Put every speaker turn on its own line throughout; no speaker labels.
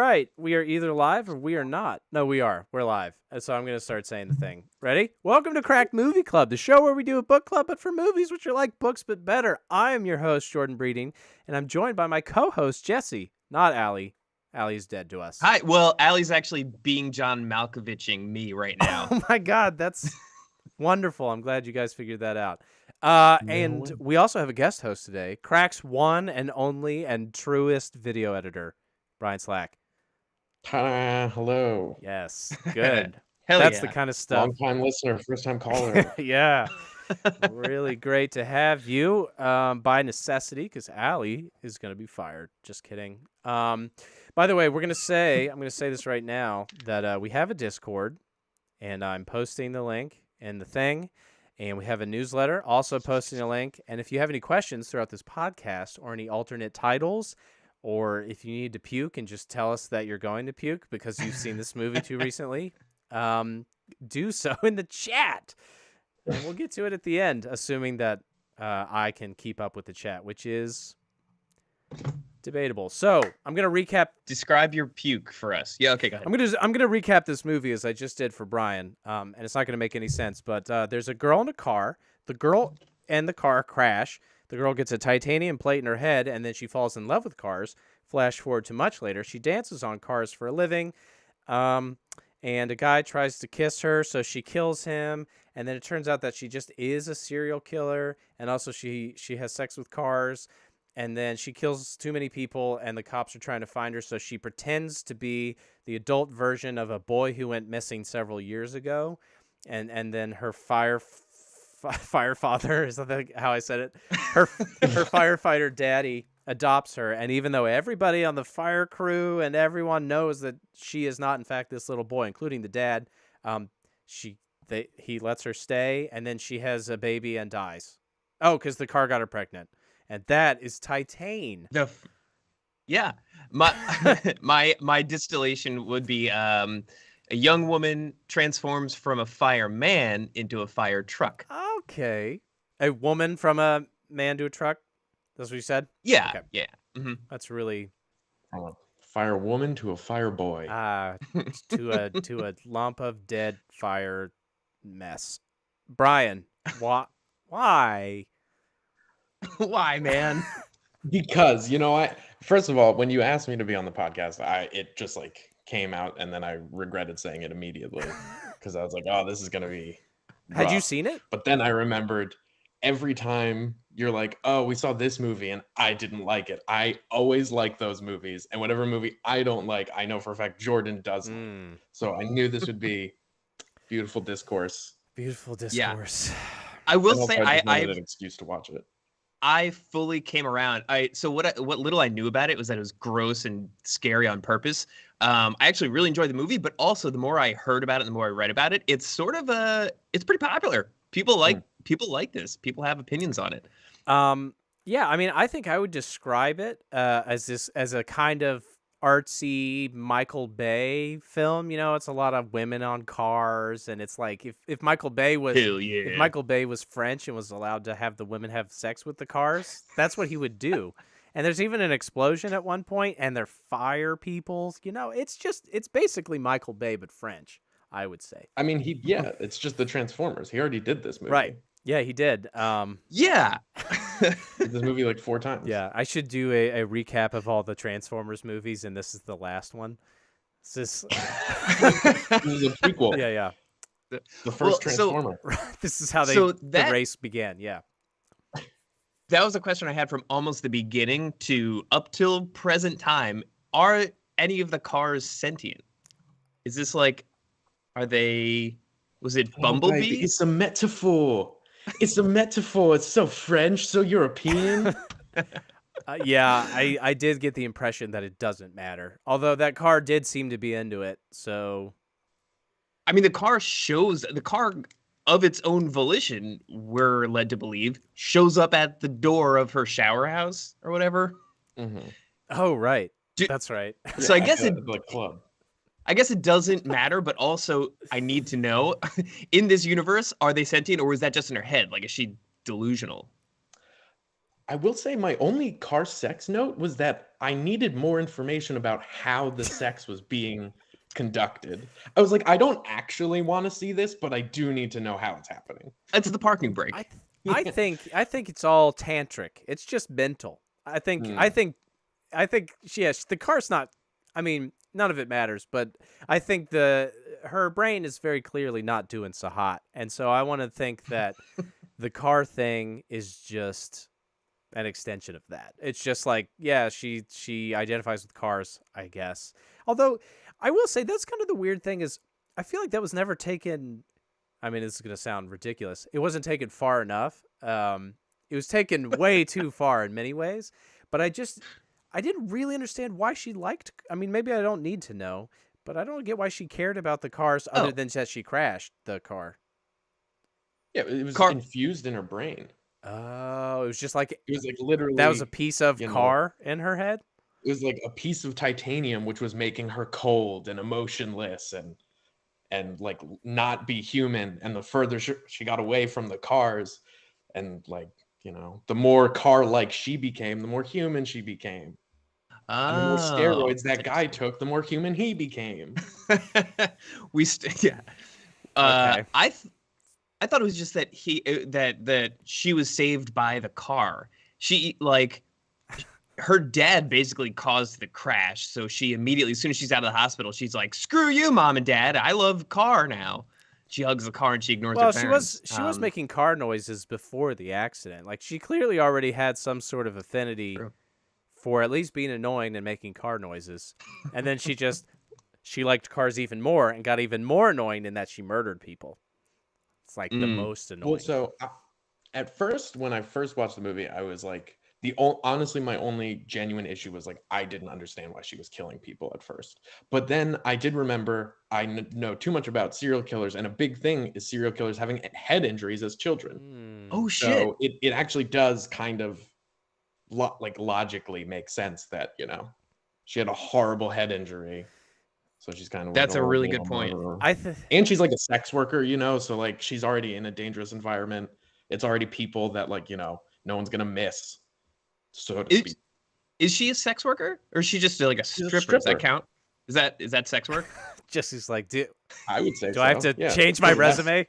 right. We are either live or we are not. No, we are. We're live. And so I'm going to start saying the thing. Ready? Welcome to Cracked Movie Club, the show where we do a book club, but for movies which are like books but better. I am your host, Jordan Breeding, and I'm joined by my co-host, Jesse, not Allie. Allie's dead to us.
Hi. Well, Allie's actually being John Malkoviching me right now.
Oh my God, that's wonderful. I'm glad you guys figured that out. And we also have a guest host today, Crack's one and only and truest video editor, Bryan Slack.
Ta-da, hello.
Yes, good.
Hell
That's
yeah.
the kind of stuff.
Long-time listener, first-time caller.
Yeah. Really great to have you by necessity because Allie is going to be fired. Just kidding. By the way, I'm going to say this right now that we have a Discord and I'm posting the link and the thing. And we have a newsletter also posting a link. And if you have any questions throughout this podcast or any alternate titles, or if you need to puke and just tell us that you're going to puke because you've seen this movie too recently, do so in the chat. And we'll get to it at the end, assuming that I can keep up with the chat, which is debatable. So I'm going to recap.
Describe your puke for us. Yeah, okay, go ahead.
I'm gonna recap this movie as I just did for Bryan, and it's not going to make any sense. But there's a girl in a car. The girl and the car crash. The girl gets a titanium plate in her head, and then she falls in love with cars. Flash forward to much later. She dances on cars for a living, and a guy tries to kiss her, so she kills him. And then it turns out that she just is a serial killer, and also she has sex with cars. And then she kills too many people, and the cops are trying to find her, so she pretends to be the adult version of a boy who went missing several years ago. And then her firefather, is that how I said it? Her firefighter daddy adopts her, and even though everybody on the fire crew and everyone knows that she is not, in fact, this little boy, including the dad, he lets her stay, and then she has a baby and dies. Oh, because the car got her pregnant. And that is Titane.
Yeah. My distillation would be a young woman transforms from a fireman into a fire truck.
Okay. A woman from a man to a truck? That's what you said?
Yeah.
Okay.
Yeah. Mm-hmm.
That's really
From a fire woman to a fire boy.
to a lump of dead fire mess. Bryan, why?
Why, man?
Because, first of all, when you asked me to be on the podcast, it just came out, and then I regretted saying it immediately because I was like, oh, this is going to be rough.
Had you seen it?
But then I remembered every time you're like, oh, we saw this movie and I didn't like it. I always like those movies, and whatever movie I don't like, I know for a fact Jordan doesn't. So I knew this would be beautiful discourse.
Beautiful discourse.
Yeah. I will say
I had an excuse to watch it.
I fully came around. So what little I knew about it was that it was gross and scary on purpose. I actually really enjoyed the movie, but also the more I heard about it, the more I read about it, it's sort of it's pretty popular. People like this. People have opinions on it.
Yeah, I mean, I think I would describe it as a kind of artsy Michael Bay film. It's a lot of women on cars, and it's like if Michael Bay was if Michael Bay was French and was allowed to have the women have sex with the cars, that's what he would do. And there's even an explosion at one point, and they're fire people. It's basically Michael Bay but French, I would say.
I mean, it's just the Transformers. He already did this movie.
Right. Yeah, he did.
Yeah.
Did this movie 4 times.
Yeah, I should do a recap of all the Transformers movies, and this is the last one. This is
a prequel.
Yeah.
The first Transformer.
This is how the race began. Yeah.
That was a question I had from almost the beginning to up till present time. Are any of the cars sentient? Is this are they? Was it Bumblebee?
It's a metaphor. It's a metaphor. It's so French, so European.
Yeah, I did get the impression that it doesn't matter. Although that car did seem to be into it, so...
I mean, the car of its own volition, we're led to believe, shows up at the door of her shower house or whatever.
Mm-hmm.
Oh, right. That's right.
So I guess
the club.
I guess it doesn't matter, but also I need to know, in this universe, are they sentient or is that just in her head? Is she delusional?
I will say my only car sex note was that I needed more information about how the sex was being conducted. I was like, I don't actually want to see this, but I do need to know how it's happening.
It's the parking
I
brake.
th- I think it's all tantric. It's just mental. I think yes, the car's not. I mean, none of it matters, but I think her brain is very clearly not doing so hot, and so I want to think that the car thing is just an extension of that. It's just like, yeah, she identifies with cars, I guess. Although I will say that's kind of the weird thing is I feel like that was never taken. I mean, this is gonna sound ridiculous. It wasn't taken far enough. It was taken way too far in many ways, but I didn't really understand why she liked. I mean, maybe I don't need to know, but I don't get why she cared about the cars other
Oh.
than that she crashed the car.
Yeah, it was
Car-
infused in her brain.
Oh, it was just like
It was like literally
that was a piece of
you know,
car in her head.
it was like a piece of titanium which was making her cold and emotionless and like not be human. And the further she got away from the cars, and like, the more car-like she became, the more human she became. And the more
Oh.
steroids that guy took, the more human he became.
Yeah.
Okay.
I thought it was just that that she was saved by the car. She like her dad basically caused the crash, so she immediately, as soon as she's out of the hospital, she's like, "Screw you, mom and dad! I love car now." She hugs the car and she ignores her
Well,
parents.
she was making car noises before the accident. Like she clearly already had some sort of affinity
True.
for at least being annoying and making car noises. And then she liked cars even more and got even more annoying in that she murdered people. It's like the most annoying.
Well, so at first, when I first watched the movie, I was like, honestly, my only genuine issue was like, I didn't understand why she was killing people at first. But then I did remember I know too much about serial killers, and a big thing is serial killers having head injuries as children.
Oh shit!
So it actually does kind of like logically make sense that she had a horrible head injury. So she's kind of
That's
like
a really
horrible
good point.
murderer. And she's like a sex worker, so like she's already in a dangerous environment. It's already people that like, no one's gonna miss, so to speak.
Is she a sex worker, or is she just like a
She's a
stripper? Does that
stripper.
count? Is that sex work?
Jesse's like,
I would say
do I have to
yeah.
change my resume?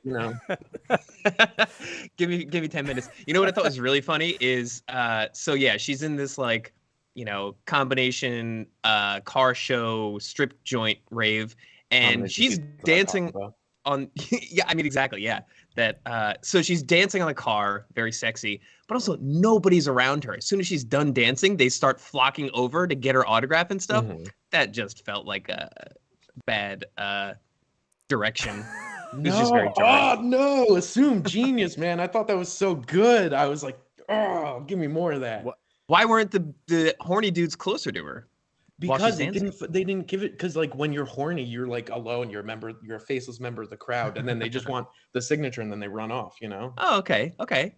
give me 10 minutes. You know what I thought was really funny is so yeah, she's in this like, combination car show strip joint rave, and she's dancing on yeah, I mean exactly, yeah. That so she's dancing on the car, very sexy, but also nobody's around her. As soon as she's done dancing, they start flocking over to get her autograph and stuff. That just felt like a bad direction. It was just very jarring.
Oh no, assume genius, man. I thought that was so good. I was like, oh, give me more of that.
Why weren't the horny dudes closer to her?
Because they didn't give it, because like when you're horny, you're like alone, you're a faceless member of the crowd, and then they just want the signature and then they run off,
Oh, okay.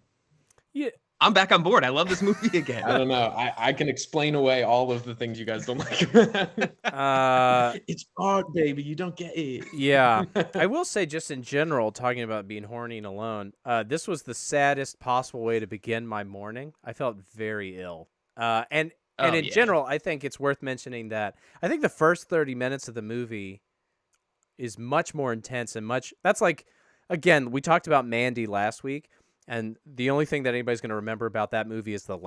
Yeah.
I'm back on board. I love this movie again.
I don't know. I can explain away all of the things you guys don't like. It's art, baby. You don't get it.
Yeah. I will say, just in general, talking about being horny and alone, this was the saddest possible way to begin my morning. I felt very ill. And in general, I think it's worth mentioning that I think the first 30 minutes of the movie is much more intense and that's like, again, we talked about Mandy last week, and the only thing that anybody's going to remember about that movie is the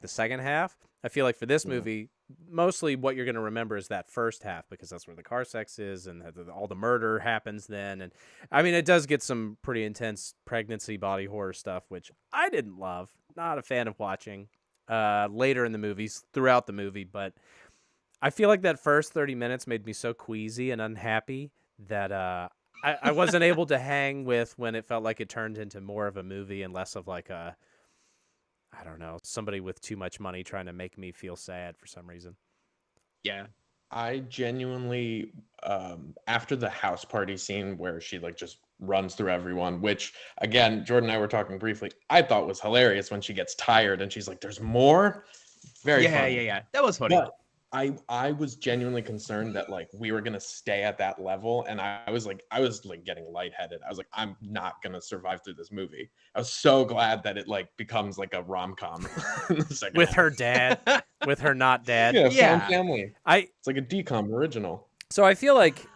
second half. I feel like for this movie, mostly what you're going to remember is that first half, because that's where the car sex is and all the murder happens then. And I mean, it does get some pretty intense pregnancy body horror stuff, which I didn't love. Not a fan of watching later in the movies, throughout the movie. But I feel like that first 30 minutes made me so queasy and unhappy that I wasn't able to hang with when it felt like it turned into more of a movie and less of like I don't know, somebody with too much money trying to make me feel sad for some reason.
Yeah.
I genuinely, after the house party scene where she like just runs through everyone, which again, Jordan and I were talking briefly, I thought was hilarious when she gets tired and she's like, there's more. Very funny.
Yeah. That was funny.
I was genuinely concerned that like we were gonna stay at that level, and I was like getting lightheaded. I was like, I'm not gonna survive through this movie. I was so glad that it like becomes like a rom-com in the second
With
half.
her dad, with her not dad.
Yeah,
Yeah.
found family.
I
It's like a decom original.
So I feel like,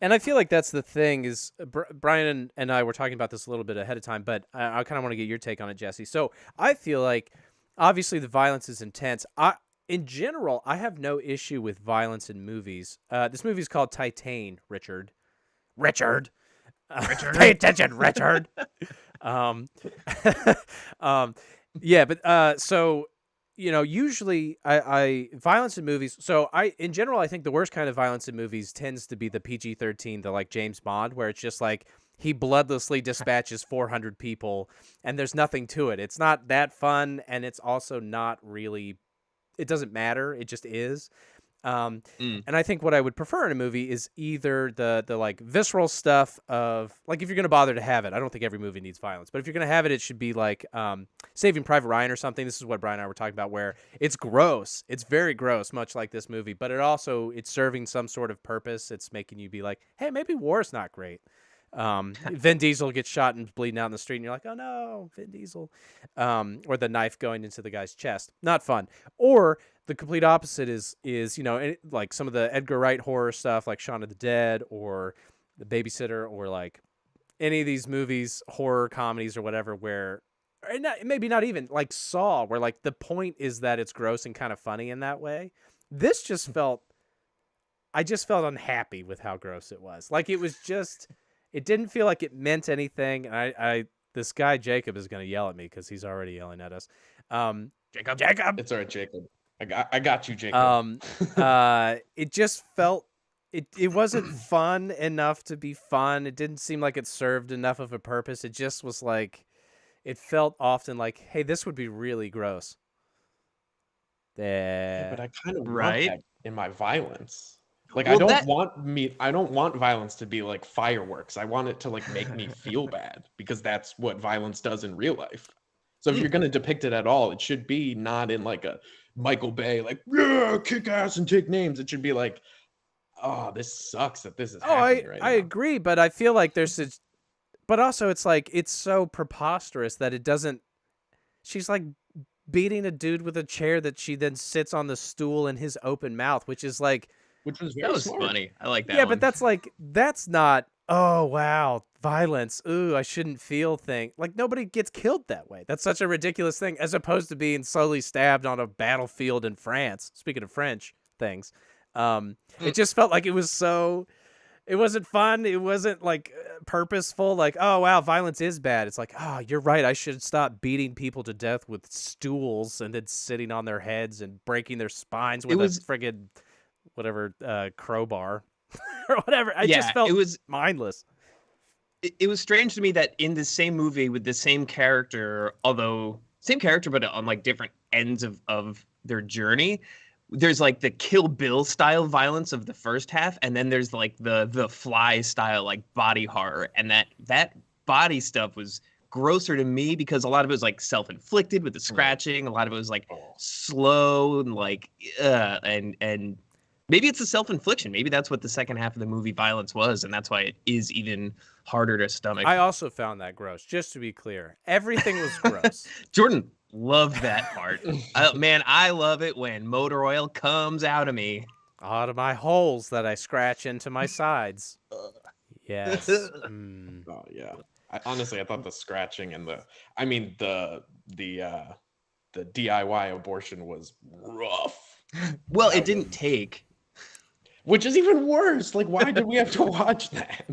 and I feel like that's the thing is, Bryan and I were talking about this a little bit ahead of time, but I kind of want to get your take on it, Jesse. So I feel like, obviously, the violence is intense. In general, I have no issue with violence in movies. This movie is called Titane, Richard. Richard. Pay attention, Richard. um, yeah, but so usually I violence in movies. So in general, I think the worst kind of violence in movies tends to be the PG-13, the like James Bond, where it's just like he bloodlessly dispatches 400 people, and there's nothing to it. It's not that fun, and it's also not really. It doesn't matter. It just is. And I think what I would prefer in a movie is either the like visceral stuff of like, if you're going to bother to have it, I don't think every movie needs violence, but if you're going to have it, it should be like Saving Private Ryan or something. This is what Bryan and I were talking about, where it's gross. It's very gross, much like this movie, but it's serving some sort of purpose. It's making you be like, hey, maybe war's not great. Vin Diesel gets shot and bleeding out in the street, and you're like, oh no, Vin Diesel. Or the knife going into the guy's chest. Not fun. Or the complete opposite is like some of the Edgar Wright horror stuff, like Shaun of the Dead or The Babysitter, or like any of these movies, horror comedies or whatever, where maybe not even like Saw, where like the point is that it's gross and kind of funny in that way. This just I just felt unhappy with how gross it was. Like it was just. It didn't feel like it meant anything. And this guy Jacob is going to yell at me because he's already yelling at us. Jacob.
It's all right, Jacob. I got you, Jacob.
It just felt it wasn't fun enough to be fun. It didn't seem like it served enough of a purpose. It just was like, it felt often like, hey, this would be really gross.
Yeah, but I kind of want that in my violence. Like,
well,
I don't want violence to be like fireworks. I want it to like make me feel bad, because that's what violence does in real life. So if you're going to depict it at all, it should be not in like a Michael Bay, like, yeah, kick ass and take names. It should be like, oh, this sucks that this is happening right now.
I agree, but I feel like but also it's like, it's so preposterous that it doesn't, she's like beating a dude with a chair that she then sits on the stool in his open mouth, which is like,
which was
that was
smart.
funny. I like that.
Yeah,
one.
but that's not. Oh wow, violence. Ooh, I shouldn't feel thing. Like nobody gets killed that way. That's such a ridiculous thing, as opposed to being slowly stabbed on a battlefield in France. Speaking of French things, it just felt like it was so. It wasn't fun. It wasn't like purposeful. Like, oh wow, violence is bad. It's like, oh, you're right. I should stop beating people to death with stools and then sitting on their heads and breaking their spines with a friggin' whatever crowbar or whatever. I just felt it was mindless.
It was strange to me that in the same movie with the same character, but on like different ends of their journey, there's like the Kill Bill style violence of the first half, and then there's like the Fly style like body horror, and that body stuff was grosser to me because a lot of it was like self-inflicted with the scratching. A lot of it was like slow and like and maybe it's a self-infliction. Maybe that's what the second half of the movie violence was, and that's why it is even harder to stomach.
I also found that gross, just to be clear. Everything was gross.
Jordan loved that part. Man, I love it when motor oil comes out of me.
Out of my holes that I scratch into my sides. Yes.
Oh, yeah. Honestly, I thought the scratching and the DIY abortion was rough.
Well, it didn't take.
Which is even worse. Like, why did we have to watch that?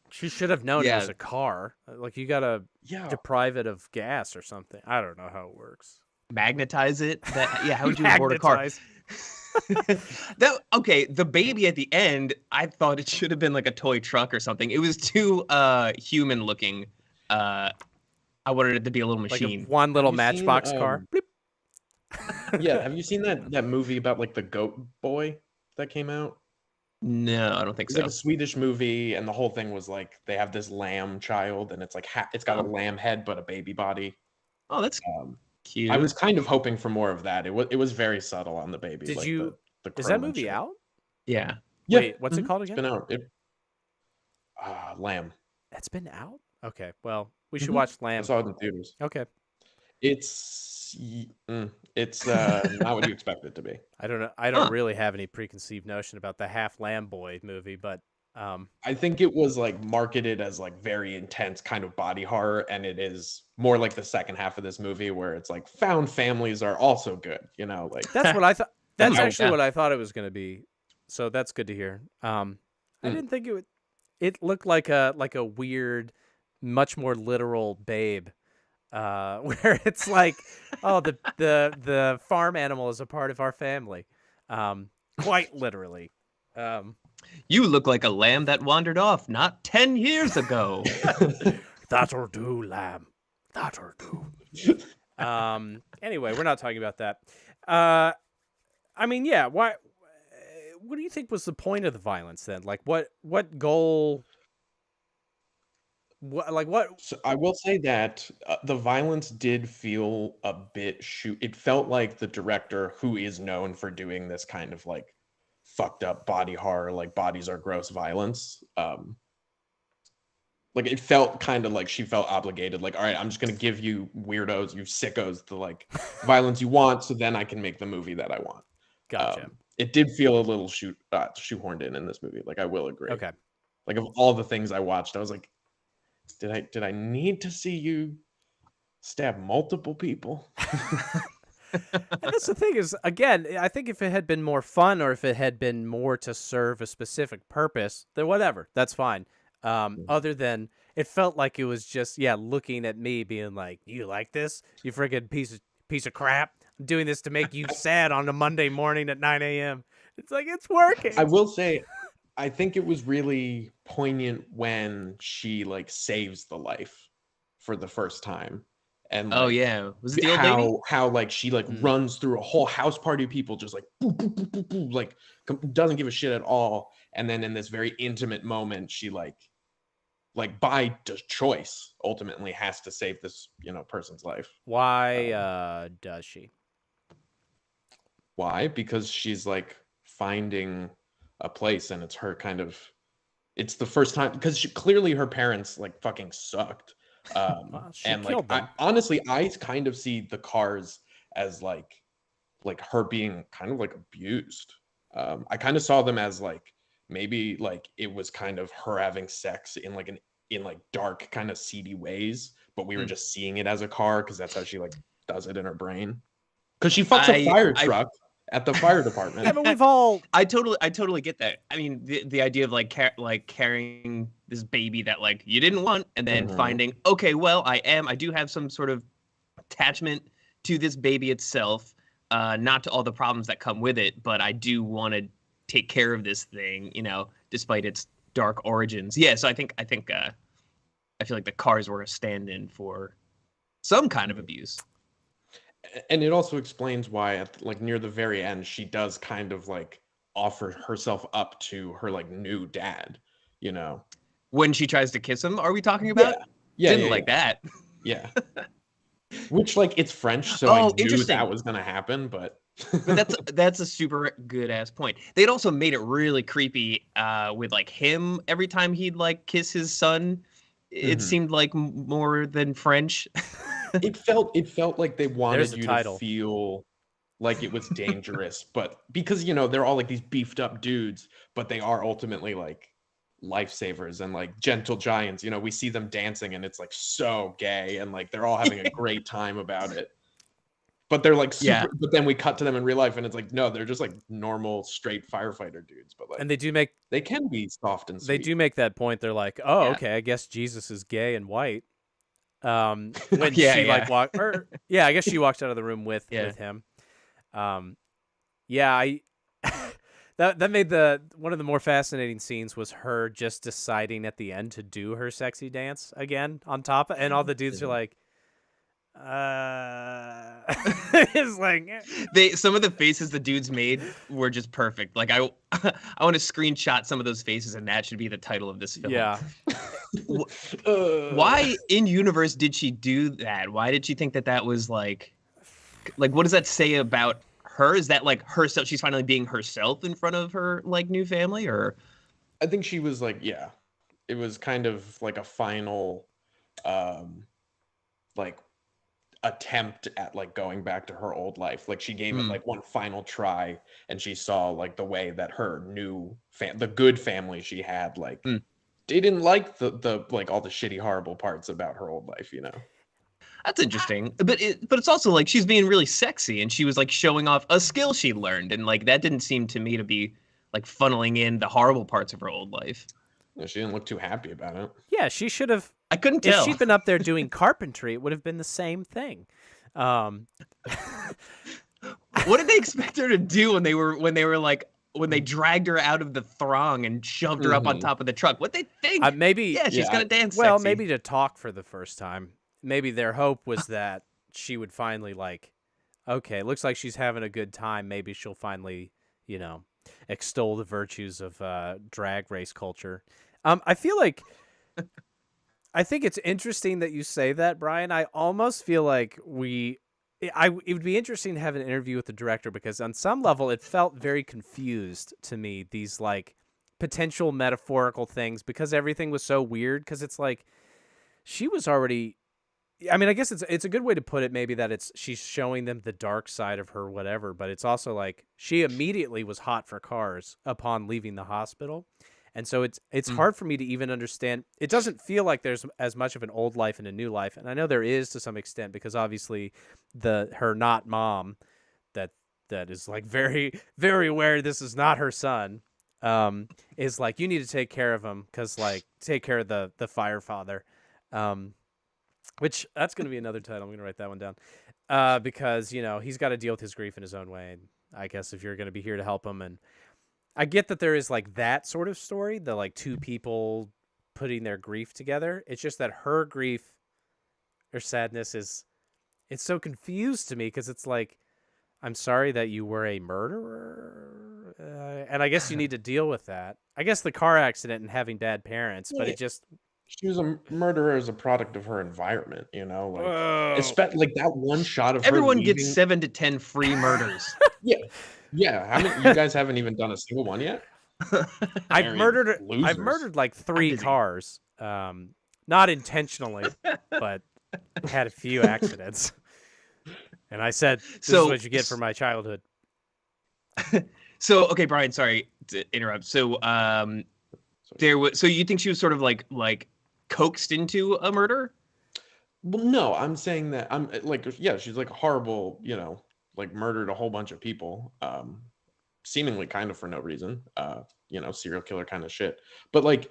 She should have known it was a car. Like, you gotta deprive it of gas or something. I don't know how it works.
Magnetize it? How would you abort a car? The baby at the end, I thought it should have been like a toy truck or something. It was too human looking. I wanted it to be a little machine.
Like one little Matchbox car.
Yeah, have you seen that movie about like the goat boy that came out?
No, I don't think so.
It's like a Swedish movie, and the whole thing was like they have this lamb child, and it's like it's got a lamb head but a baby body.
Oh, that's Cute.
I was kind of hoping for more of that. It was very subtle on the baby.
Did
like
you?
the
Is
crow
that
and
movie
shit.
out?
Yeah.
Yeah.
Wait, what's it called
It's
again?
been out. Lamb.
It's been out. Okay, well, we should
Mhm.
watch
I
Lamb.
saw it in theaters.
Okay.
It's not what you expect it to be.
I don't know. I don't really have any preconceived notion about the Half Lamb Boy movie, but
I think it was like marketed as like very intense kind of body horror, and it is more like the second half of this movie where it's like found families are also good, like
that's what I thought. That's
Oh,
actually
yeah.
what I thought it was going to be. So that's good to hear. I didn't think it would. It looked like a weird, much more literal Babe, where it's like, oh, the farm animal is a part of our family, quite literally.
You look like a lamb that wandered off not 10 years ago.
That'll do, lamb. That'll do. Anyway, we're not talking about that. I mean, yeah. Why? What do you think was the point of the violence then? Like, what goal? What?
So I will say that the violence did feel a bit It felt like the director, who is known for doing this kind of like fucked up body horror, like bodies are gross violence. Like it felt kind of like she felt obligated. Like, all right, I'm just gonna give you weirdos, you sickos, the like violence you want, so then I can make the movie that I want.
Gotcha.
It did feel a little shoehorned in this movie. Like I will agree.
Okay.
Like of all the things I watched, I was like, did I need to see you stab multiple people?
And that's the thing is, again, I think if it had been more fun or if it had been more to serve a specific purpose, then whatever, that's fine. Other than it felt like it was just, looking at me being like, you like this? You friggin' piece of crap. I'm doing this to make you sad on a Monday morning at 9 a.m. It's like, it's working.
I will say, I think it was really poignant when she like saves the life for the first time. And
Oh
like,
yeah, was it the old lady?
how like she like runs through a whole house party of people just like boo, boo, boo, boo, boo, like doesn't give a shit at all. And then in this very intimate moment, she like by choice ultimately has to save this person's life.
Why does she?
Why? Because she's like finding a place, and it's her it's the first time, because clearly her parents like fucking sucked.
She
And
killed
like
them.
honestly, I kind of see the cars as like her being kind of like abused. I kind of saw them as like maybe like it was kind of her having sex in like dark kind of seedy ways, but we were just seeing it as a car because that's how she like does it in her brain. Because she fucks a fire truck at the fire department.
Yeah, but we've all.
I totally get that. I mean, the idea of like carrying this baby that like you didn't want, and then finding, okay, well, I do have some sort of attachment to this baby itself, not to all the problems that come with it, but I do want to take care of this thing, despite its dark origins. Yeah, so I feel like the cars were a stand-in for some kind of abuse.
And it also explains why at like near the very end she does kind of like offer herself up to her like new dad,
when she tries to kiss him. Are we talking about? Didn't like that.
Yeah. Which like it's French, so I knew that was gonna happen, but
that's a super good ass point. They'd also made it really creepy with like him every time he'd like kiss his son. It seemed like more than French.
it felt like they wanted you
title.
to feel like it was dangerous, but because they're all like these beefed up dudes, but they are ultimately like lifesavers and like gentle giants. We see them dancing and it's like so gay and like they're all having a great time about it. But they're like super, but then we cut to them in real life and it's like, no, they're just like normal straight firefighter dudes. But like,
and they
can be soft and sweet.
They do make that point. They're like, oh, okay, I guess Jesus is gay and white. When she like walked, I guess she walked out of the room with him. That made one of the more fascinating scenes was her just deciding at the end to do her sexy dance again on top, and all the dudes are like, it's like
some of the faces the dudes made were just perfect. Like I want to screenshot some of those faces, and that should be the title of this film.
Yeah.
Why in universe did she do that? Why did she think that was like Like, what does that say about her? Is that like herself? She's finally being herself in front of her like new family, or
I think she was like, yeah, it was kind of like a final, like attempt at like going back to her old life. Like she gave it like one final try, and she saw like the way that her new the good family she had, like they didn't like the like all the shitty horrible parts about her old life, you know.
That's interesting. But it's also like she's being really sexy, and she was like showing off a skill she learned, and like that didn't seem to me to be like funneling in the horrible parts of her old life.
Yeah, she didn't look too happy about it.
Yeah, she should have.
I couldn't
If
tell.
she'd been up there doing carpentry, it would have been the same thing.
What did they expect her to do when they were like when they dragged her out of the throng and shoved her up on top of the truck? What they think?
Maybe.
Yeah, she's gonna dance.
Well,
sexy.
maybe to talk for the first time. Maybe their hope was that she would finally like, okay, it looks like she's having a good time. Maybe she'll finally, you know, extol the virtues of drag race culture. I feel like, I think it's interesting that you say that, Bryan. I almost feel like it would be interesting to have an interview with the director, because on some level it felt very confused to me, these like potential metaphorical things, because everything was so weird. Because it's like she was already, I mean, I guess it's a good way to put it, maybe, that she's showing them the dark side of her, whatever. But it's also like she immediately was hot for cars upon leaving the hospital, and so it's hard for me to even understand. It doesn't feel like there's as much of an old life and a new life, and I know there is to some extent, because obviously her not mom that is like very, very aware this is not her son, is like, you need to take care of him, because like take care of the firefather. Which that's going to be another title. I'm going to write that one down, because, you know, he's got to deal with his grief in his own way. And I guess if you're going to be here to help him, and I get that there is like that sort of story, the like two people putting their grief together. It's just that her grief or sadness it's so confused to me, because it's like, I'm sorry that you were a murderer, and I guess you need to deal with that. I guess the car accident and having bad parents, but it just.
She was a murderer as a product of her environment, you know, like like that one shot of
everyone
her
gets 7 to 10 free murders.
Yeah. How many? You guys haven't even done a single one yet.
I've murdered like 3 cars, not intentionally, but had a few accidents. And I said, "This is what you get for my childhood."
So, okay, Bryan, sorry to interrupt. So, so you think she was sort of like coaxed into a murder?
Well, no, I'm saying that I'm like, yeah, she's like horrible, you know, like murdered a whole bunch of people, seemingly kind of for no reason, you know, serial killer kind of shit. But like,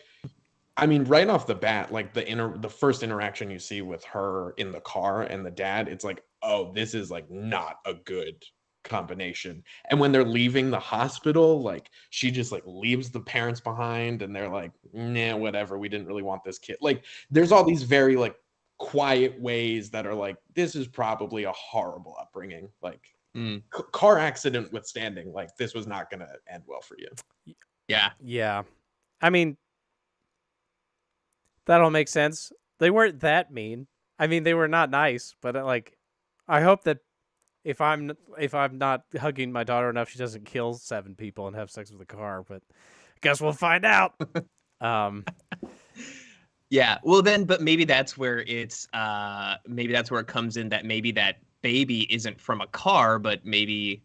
I mean, right off the bat, like the first interaction you see with her in the car and the dad, it's like, oh, this is like not a good combination. And when they're leaving the hospital, like she just like leaves the parents behind, and they're like, nah, whatever, we didn't really want this kid. Like there's all these very like quiet ways that are like, this is probably a horrible upbringing, like car accident withstanding, like this was not gonna end well for you.
Yeah, I mean, that all makes sense. They weren't that mean. I mean, they were not nice, but like, I hope that if I'm not hugging my daughter enough, she doesn't kill 7 people and have sex with a car. But I guess we'll find out.
Yeah. Well, then, but maybe that's where it comes in, that maybe that baby isn't from a car, but maybe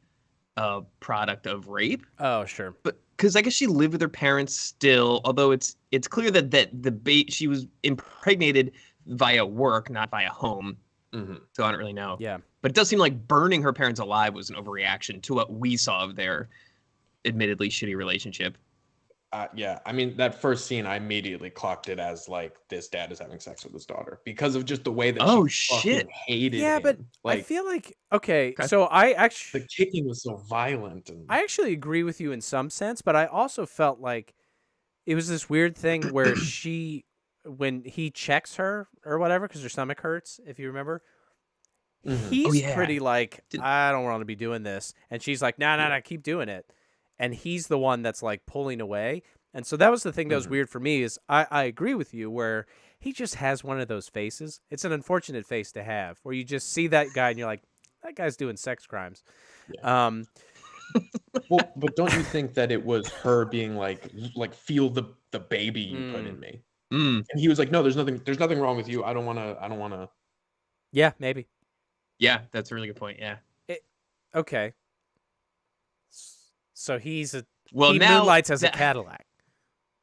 a product of rape.
Oh, sure.
But because I guess she lived with her parents still, although it's clear that she was impregnated via work, not via home. Mm-hmm. So I don't really know.
Yeah.
But it does seem like burning her parents alive was an overreaction to what we saw of their admittedly shitty relationship.
Yeah, I mean, that first scene, I immediately clocked it as like, this dad is having sex with his daughter, because of just the way that she fucking hated him.
But like, I feel like, okay, so the
kicking was so violent. And
I actually agree with you in some sense, but I also felt like it was this weird thing where when he checks her or whatever, because her stomach hurts, if you remember, he's pretty like, I don't want to be doing this. And she's like, no, keep doing it. And he's the one that's like pulling away. And so that was the thing that was weird for me, is I agree with you, where he just has one of those faces. It's an unfortunate face to have, where you just see that guy and you're like, that guy's doing sex crimes.
Yeah.
Um,
Well, but don't you think that it was her being like feel the baby you put in
mm,
me?
Mm,
And he was like, no, there's nothing wrong with you. I don't wanna.
yeah, maybe.
yeah, that's a really good point. Yeah.
Okay. So he
Well, now
moonlights as a
that
Cadillac,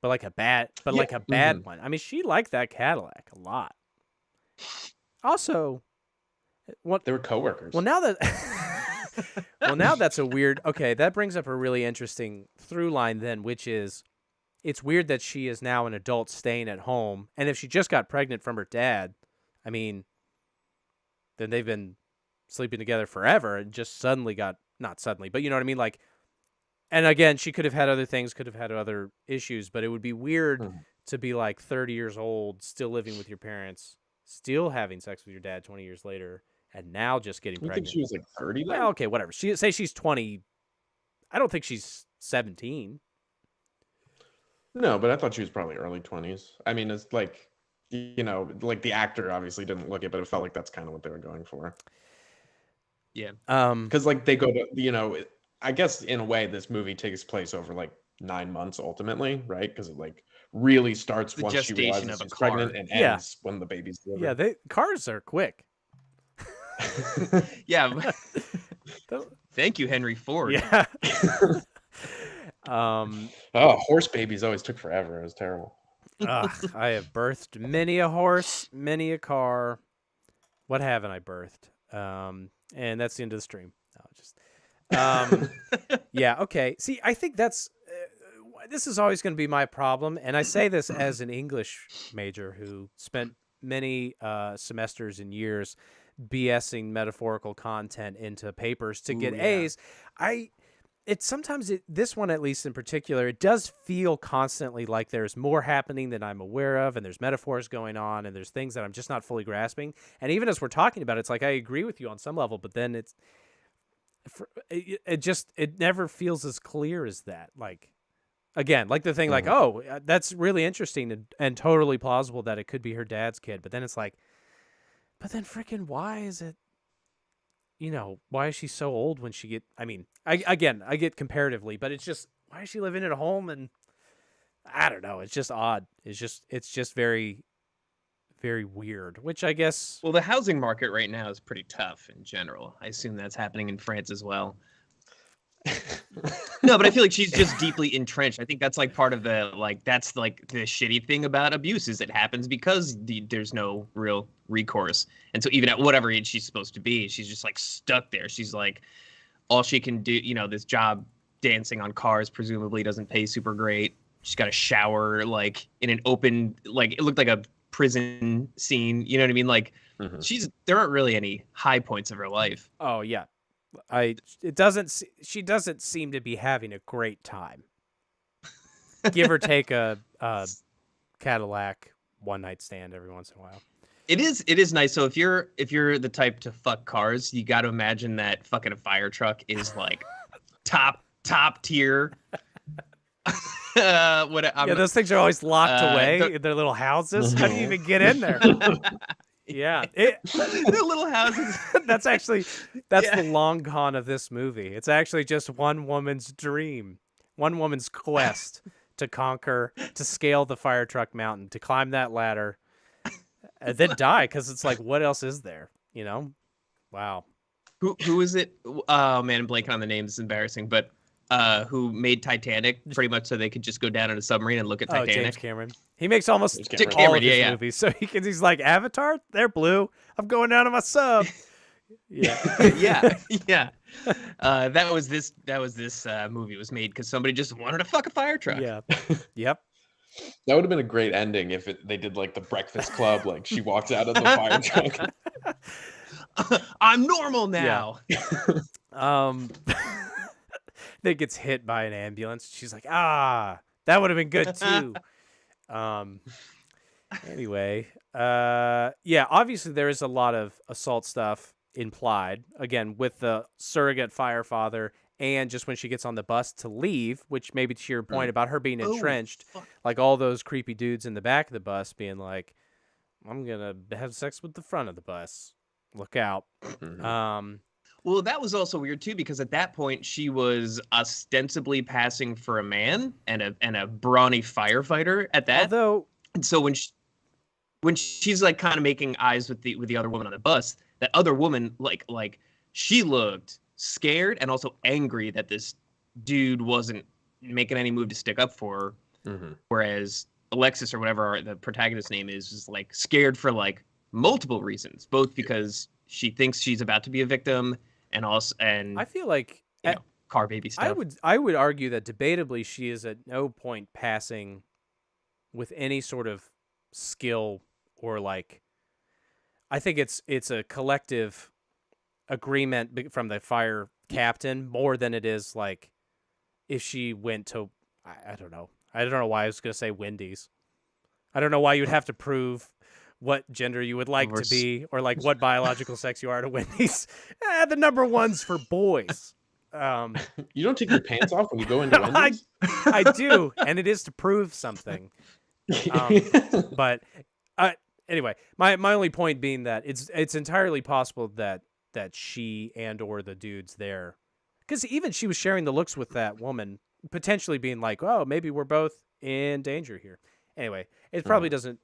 but like a bad,
Yeah.
one. I mean, she liked that Cadillac a lot. Also, what?
They were coworkers.
Well, now that well, now that's a weird. Okay, that brings up a really interesting through line then, which is it's weird that she is now an adult staying at home, and if she just got pregnant from her dad, I mean, then they've been sleeping together forever and just suddenly got not suddenly, but you know what I mean, like. And again, she could have had other things, could have had other issues, but it would be weird
Mhm.
to be like 30 years old, still living with your parents, still having sex with your dad 20 years later, and now just getting
You think
pregnant.
she was like 30 then?
Well, okay, whatever. Say she's 20. I don't think she's 17.
No, but I thought she was probably early 20s. I mean, it's like, like the actor obviously didn't look it, but it felt like that's kind of what they were going for.
yeah.
Because like they go to, I guess in a way this movie takes place over like 9 months ultimately, right? Because it like really starts
The
once she
gestation
realizes
of a
she's pregnant
car.
and
Yeah.
ends when the baby's
Yeah,
delivered.
cars are quick.
Yeah. Thank you, Henry Ford.
Yeah.
Oh, horse babies always took forever. It was terrible.
I have birthed many a horse, many a car. What haven't I birthed? And that's the end of the stream. No, just yeah, okay. See, I think this is always going to be my problem, and I say this as an English major who spent many semesters and years BSing metaphorical content into papers to get
yeah.
A's. This one, at least in particular, it does feel constantly like there's more happening than I'm aware of, and there's metaphors going on, and there's things that I'm just not fully grasping. And even as we're talking about it, it's like I agree with you on some level, but then it never feels as clear as that. Like, again, like the thing, like, oh, that's really interesting and totally plausible that it could be her dad's kid, but then it's like, but then freaking why is it? Why is she so old when she get? I mean, I get comparatively, but it's just why is she living at home? And I don't know. It's just odd. It's just very, very weird. Which I guess.
Well, the housing market right now is pretty tough in general. I assume that's happening in France as well. No, but I feel like she's just deeply entrenched. I think that's like part of the that's like the shitty thing about abuse is it happens because there's no real recourse. And so even at whatever age she's supposed to be, she's just like stuck there. She's like all she can do, this job dancing on cars presumably doesn't pay super great. She's got a shower like in an open, like it looked like a prison scene. You know what I mean? Like there aren't really any high points of her life.
Oh yeah. She doesn't seem to be having a great time. Give or take a Cadillac one night stand every once in a while.
It is nice. So if you're the type to fuck cars, you got to imagine that fucking a fire truck is like top tier.
Those things are always locked away in their little houses. How do you even get in there? Yeah,
the little houses.
That's the long con of this movie. It's actually just one woman's dream, one woman's quest to scale the fire truck mountain, to climb that ladder, and then die. Because it's like, what else is there? Wow.
Who is it? Oh man, I'm blanking on the name. It's embarrassing, but who made Titanic pretty much so they could just go down in a submarine and look at Titanic?
James Cameron. He makes almost all
Cameron,
of his movies, so he's like, Avatar, they're blue. I'm going down on my sub. Yeah,
yeah. That was this movie was made because somebody just wanted to fuck a fire truck.
Yeah. Yep.
That would have been a great ending if they did like the Breakfast Club, like she walks out of the fire truck.
I'm normal now.
Yeah. That gets hit by an ambulance. She's like, that would have been good too. Anyway, obviously there is a lot of assault stuff implied, again, with the surrogate firefather and just when she gets on the bus to leave, which maybe to your point about her being entrenched, like all those creepy dudes in the back of the bus being like, I'm going to have sex with the front of the bus. Look out.
Well, that was also weird too, because at that point she was ostensibly passing for a man and a brawny firefighter at that.
Although,
And so when she's like kind of making eyes with the other woman on the bus, that other woman like she looked scared and also angry that this dude wasn't making any move to stick up for her.
Mm-hmm.
Whereas Alexis or whatever the protagonist's name is like scared for like multiple reasons, both because she thinks she's about to be a victim and also
I feel like
car baby stuff.
I would argue that debatably she is at no point passing with any sort of skill or like. I think it's a collective agreement from the fire captain more than it is like if she went to I don't know. I don't know why I was going to say Wendy's. I don't know why you'd have to prove what gender you would like to be or like what biological sex you are to Wendy's. The number one's for boys.
You don't take your pants off when you go into Wendy's?
I do, and it is to prove something. But anyway, my only point being that it's entirely possible that she and or the dudes there, because even she was sharing the looks with that woman, potentially being like, oh, maybe we're both in danger here. Anyway, it probably doesn't.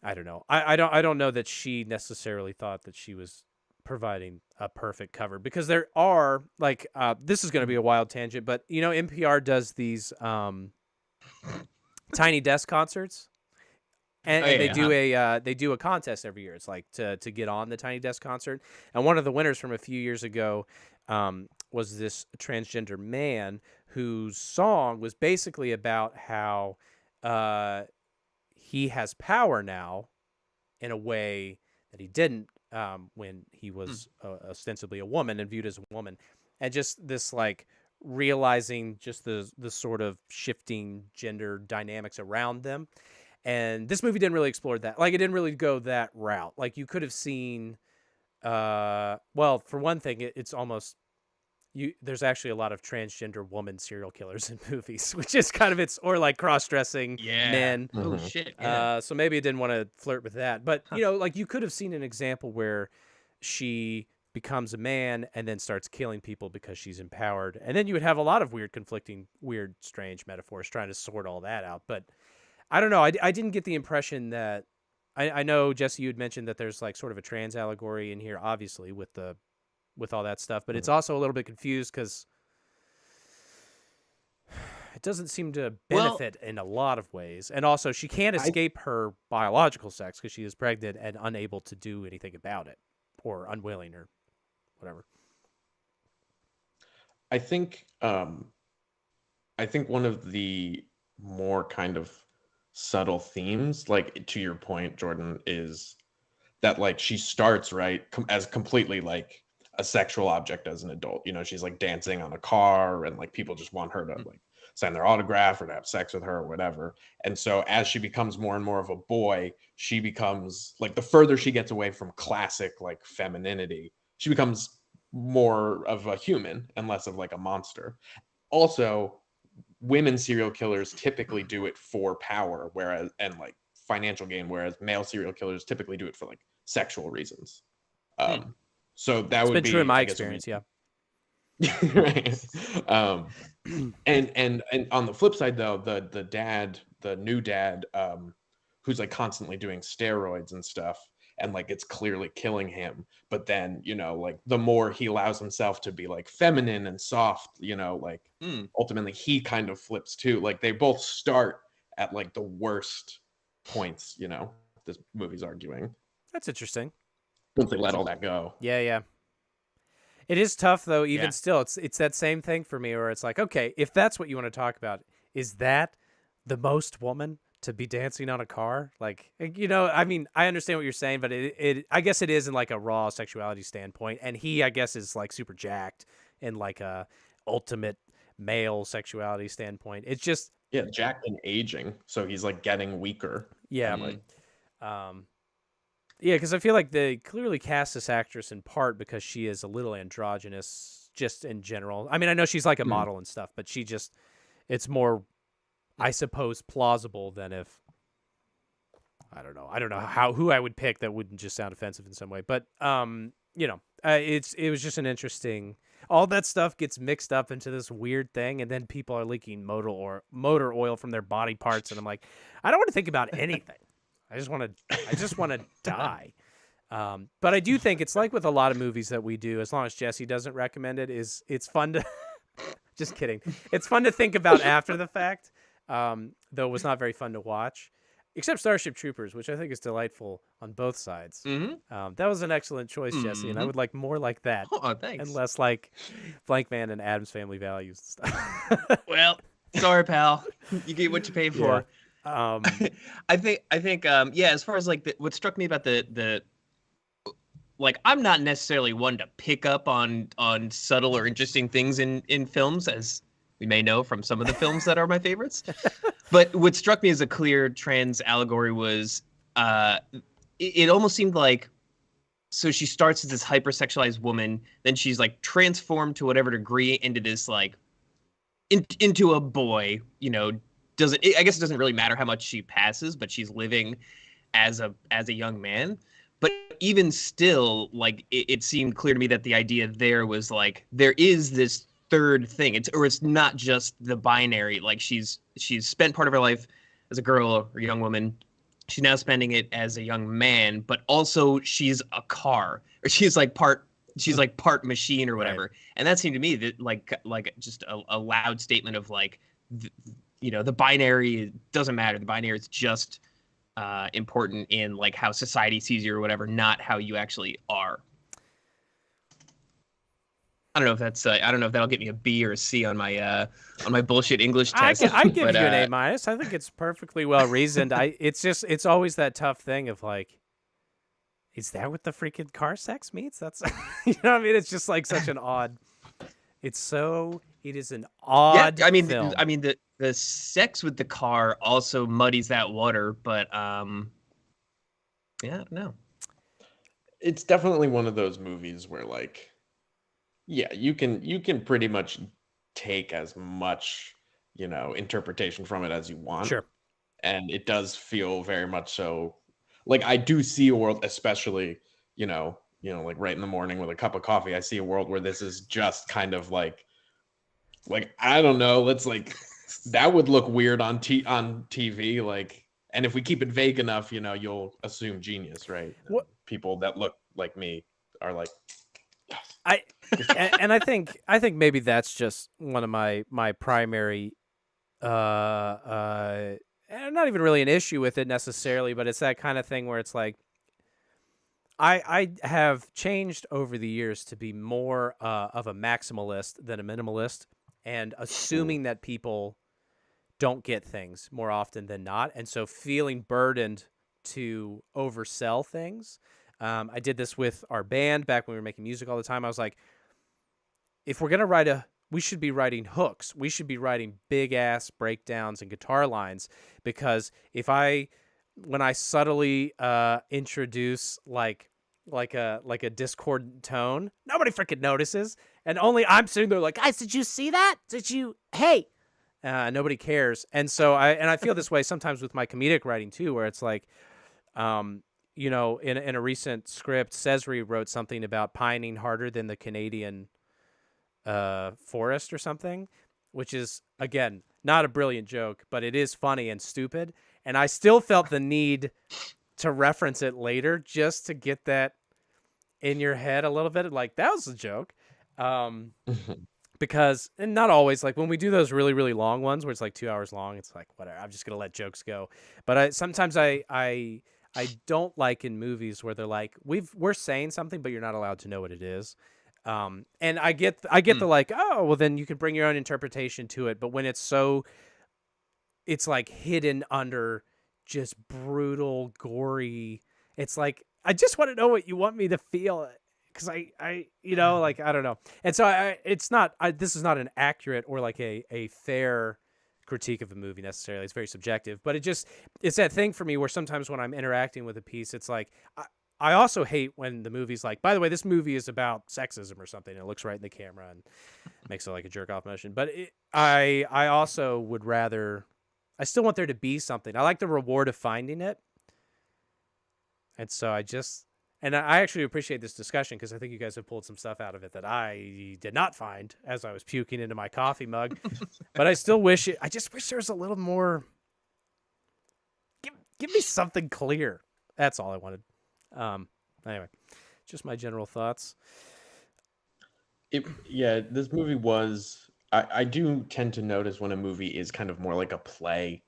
I don't know. I don't know that she necessarily thought that she was providing a perfect cover, because there are like this is going to be a wild tangent, but you know NPR does these Tiny Desk concerts, and they do a contest every year. It's like to get on the Tiny Desk concert, and one of the winners from a few years ago was this transgender man whose song was basically about how he has power now in a way that he didn't when he was ostensibly a woman and viewed as a woman, and just this like realizing just the sort of shifting gender dynamics around them. And this movie didn't really explore that. Like, it didn't really go that route. Like, you could have seen, well, for one thing, it's almost, there's actually a lot of transgender woman serial killers in movies, which is kind of or like cross-dressing men.
Oh, shit. Yeah.
So maybe it didn't want to flirt with that. But, you know, like, you could have seen an example where she becomes a man and then starts killing people because she's empowered. And then you would have a lot of weird, conflicting, weird, strange metaphors trying to sort all that out. But I don't know. I didn't get the impression that I know, Jesse, you had mentioned that there's like sort of a trans allegory in here, obviously, with all that stuff. But it's also a little bit confused because it doesn't seem to benefit in a lot of ways. And also, she can't escape her biological sex because she is pregnant and unable to do anything about it, or unwilling, or whatever.
I think one of the more kind of subtle themes, like to your point, Jordan, is that like she starts as completely like a sexual object as an adult. You know, she's like dancing on a car and like people just want her to like sign their autograph or to have sex with her or whatever. And so as she becomes more and more of a boy, she becomes like, the further she gets away from classic like femininity, she becomes more of a human and less of like a monster. Also, women serial killers typically do it for power, and like financial gain, whereas male serial killers typically do it for like sexual reasons. So that would be
true in my experience, yeah.
Right. And on the flip side though, the new dad, who's like constantly doing steroids and stuff, and like it's clearly killing him, but then, you know, like the more he allows himself to be like feminine and soft, you know, like ultimately he kind of flips too. Like they both start at like the worst points, you know, this movie's arguing.
That's interesting.
Once they let all that go.
Yeah. It is tough though, even still. It's that same thing for me where it's like, okay, if that's what you want to talk about, is that the most woman to be dancing on a car? Like, you know, I mean, I understand what you're saying, but I guess it is in like a raw sexuality standpoint. And he, I guess, is like super jacked in like a ultimate male sexuality standpoint. It's just,
yeah, jacked and aging. So he's like getting weaker.
Yeah. Yeah, because I feel like they clearly cast this actress in part because she is a little androgynous just in general. I mean, I know she's like a model and stuff, but it's more, I suppose, plausible than if, I don't know who I would pick that wouldn't just sound offensive in some way. But, you know, it was just an interesting. All that stuff gets mixed up into this weird thing, and then people are leaking motor oil from their body parts, and I'm like, I don't want to think about anything. I just want to die. But I do think it's like with a lot of movies that we do, as long as Jesse doesn't recommend it, it's fun to. Just kidding. It's fun to think about after the fact, though it was not very fun to watch. Except Starship Troopers, which I think is delightful on both sides.
Mm-hmm.
That was an excellent choice, Jesse, and I would like more like that.
Oh, thanks.
And less like Blank Man and Adam's Family Values and stuff.
Well, sorry, pal. You get what you pay for.
Yeah.
I think yeah, as far as like what struck me about the like, I'm not necessarily one to pick up on subtle or interesting things in films, as we may know from some of the films that are my favorites. But what struck me as a clear trans allegory was it almost seemed like, so she starts as this hypersexualized woman, then she's like transformed to whatever degree into this like into a boy, you know, I guess it doesn't really matter how much she passes, but she's living as a young man. But even still, like it seemed clear to me that the idea there was like there is this third thing. It's not just the binary. Like she's spent part of her life as a girl or young woman. She's now spending it as a young man, but also she's a car, or she's like part machine or whatever. Right. And that seemed to me that like just a loud statement of like, you know, the binary doesn't matter. The binary is just important in like how society sees you or whatever, not how you actually are. I don't know if that's I don't know if that'll get me a B or a C on my bullshit English test.
I give you an A-. I think it's perfectly well reasoned. It's always that tough thing of like, is that what the freaking car sex means? That's you know what I mean? It's just like such an odd. It is an odd.
Yeah, I mean,
film.
The sex with the car also muddies that water, but yeah, I don't know.
It's definitely one of those movies where like, yeah, you can pretty much take as much, you know, interpretation from it as you want.
Sure.
And it does feel very much so like I do see a world, especially, you know, like right in the morning with a cup of coffee, I see a world where this is just kind of like I don't know, let's like that would look weird on TV, like, and if we keep it vague enough, you know, you'll assume genius, right?
What?
People that look like me are like,
and I think maybe that's just one of my primary not even really an issue with it necessarily, but it's that kind of thing where it's like I have changed over the years to be more of a maximalist than a minimalist, and assuming that people don't get things more often than not, and so feeling burdened to oversell things. I did this with our band back when we were making music all the time. I was like, if we're gonna we should be writing hooks. We should be writing big ass breakdowns and guitar lines, because when I subtly introduce like a discordant tone, nobody freaking notices, and only I'm sitting there like, guys, did you see that? Hey, nobody cares. And so I feel this way sometimes with my comedic writing too, where it's like, you know, in a recent script, Cesare wrote something about pining harder than the Canadian forest or something, which is, again, not a brilliant joke, but it is funny and stupid. And I still felt the need to reference it later just to get that in your head a little bit. Like, that was a joke. Because, and not always, like when we do those really, really long ones where it's like 2 hours long, it's like, whatever, I'm just going to let jokes go. But sometimes I don't like in movies where they're like, we're saying something, but you're not allowed to know what it is. And I get the like, oh, well then you can bring your own interpretation to it. But when it's like hidden under just brutal, gory, it's like, I just want to know what you want me to feel. Cause I you know, like, I don't know. And so this is not an accurate or like a fair critique of a movie necessarily. It's very subjective, but it's that thing for me where sometimes when I'm interacting with a piece, it's like, I also hate when the movie's like, by the way, this movie is about sexism or something. And it looks right in the camera and makes it like a jerk off motion. But I also would rather, I still want there to be something. I like the reward of finding it. And so And I actually appreciate this discussion because I think you guys have pulled some stuff out of it that I did not find as I was puking into my coffee mug. But I still wish I just wish there was a little more. Give me something clear. That's all I wanted. Anyway, just my general thoughts.
This movie was. I do tend to notice when a movie is kind of more like a play,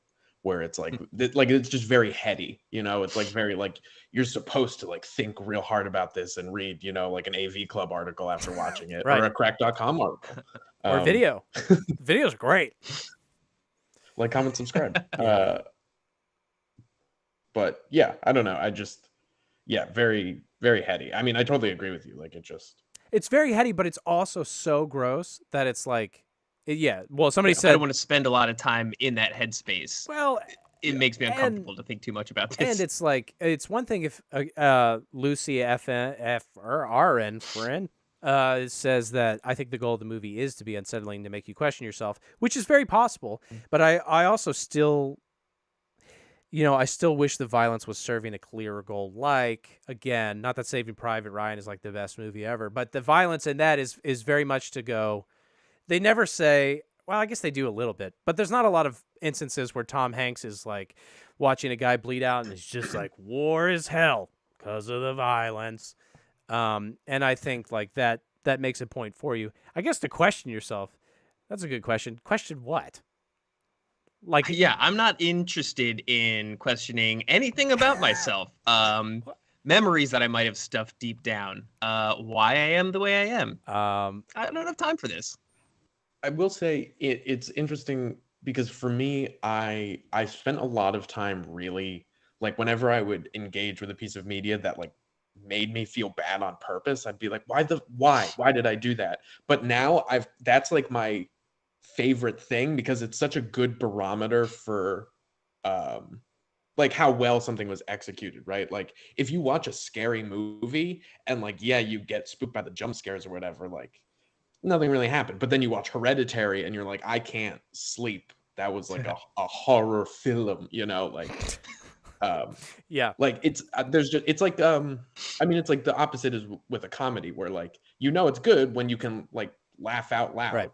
where it's like it's just very heady. It's like very like you're supposed to like think real hard about this and read like an AV Club article after watching it,
Right.
or a Crack.com article,
or video. Video's great.
Like, comment, subscribe.
Yeah.
But yeah, I don't know. Very, very heady. I mean, I totally agree with you. Like,
it's very heady, but it's also so gross that it's like, well, somebody
I
said,
don't want to spend a lot of time in that headspace.
well,
It makes me uncomfortable to think too much about this.
and it's like, it's one thing if Lucy FRN friend says that I think the goal of the movie is to be unsettling, to make you question yourself, which is very possible. But I also still, I still wish the violence was serving a clearer goal. Like, again, not that Saving Private Ryan is like the best movie ever, but the violence in that is very much to go. They never say, well, I guess they do a little bit, but there's not a lot of instances where Tom Hanks is like watching a guy bleed out and he's just like, war is hell because of the violence. And I think like that makes a point for you, I guess, to question yourself. That's a good question. Question what? Like,
yeah, I'm not interested in questioning anything about myself. Memories that I might have stuffed deep down. Why I am the way I am. I don't have time for this.
I will say it's interesting because for me, I spent a lot of time really, like, whenever I would engage with a piece of media that like made me feel bad on purpose, I'd be like, why did I do that? But now that's like my favorite thing because it's such a good barometer for like how well something was executed, right? Like, if you watch a scary movie and like, yeah, you get spooked by the jump scares or whatever, like nothing really happened. But then you watch Hereditary and you're like, I can't sleep. That was like a horror film, like
yeah,
like it's like I mean, it's like the opposite is with a comedy where like it's good when you can like laugh out loud.
Right.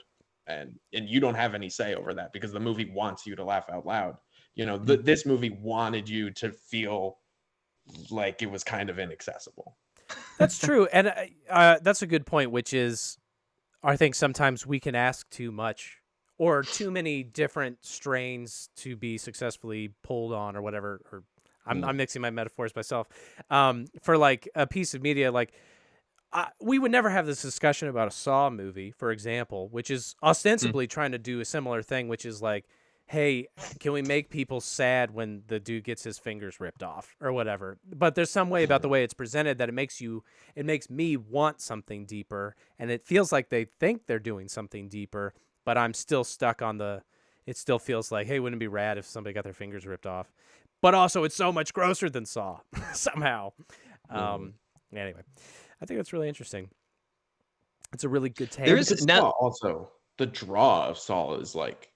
And you don't have any say over that because the movie wants you to laugh out loud. This movie wanted you to feel like it was kind of inaccessible.
That's true. And that's a good point, which is, I think sometimes we can ask too much or too many different strains to be successfully pulled on or whatever. Or I'm mixing my metaphors myself. For like a piece of media, like we would never have this discussion about a Saw movie, for example, which is ostensibly trying to do a similar thing, which is like, hey, can we make people sad when the dude gets his fingers ripped off or whatever? But there's some way about the way it's presented that it makes me want something deeper. And it feels like they think they're doing something deeper, but I'm still stuck on it still feels like, hey, wouldn't it be rad if somebody got their fingers ripped off? But also it's so much grosser than Saw somehow. Anyway, I think that's really interesting. It's a really good take.
There's now also the draw of Saw is like,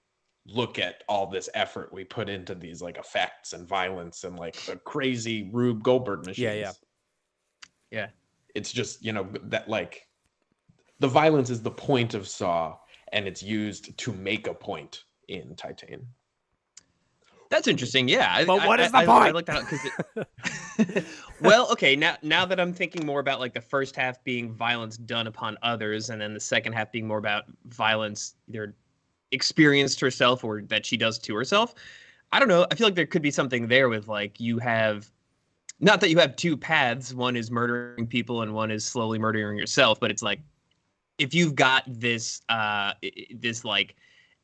look at all this effort we put into these like effects and violence and like the crazy Rube Goldberg machines.
Yeah.
It's just, that like the violence is the point of Saw and it's used to make a point in Titane.
That's interesting. Yeah.
But what is the point?
I like that because well, okay. Now that I'm thinking more about like the first half being violence done upon others and then the second half being more about violence either experienced herself or that she does to herself. I don't know. I feel like there could be something there with like you have, not that you have two paths. One is murdering people and one is slowly murdering yourself. But it's like, if you've got this, this like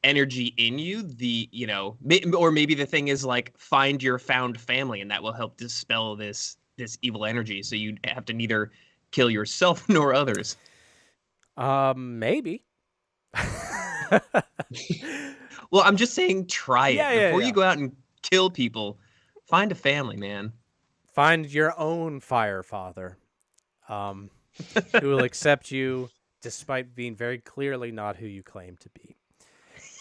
energy in you, or maybe the thing is like find your found family and that will help dispel this evil energy. So you have to neither kill yourself nor others.
Maybe.
Well, I'm just saying try it. Before you go out and kill people, find a family, man.
Find your own fire father who will accept you despite being very clearly not who you claim to be.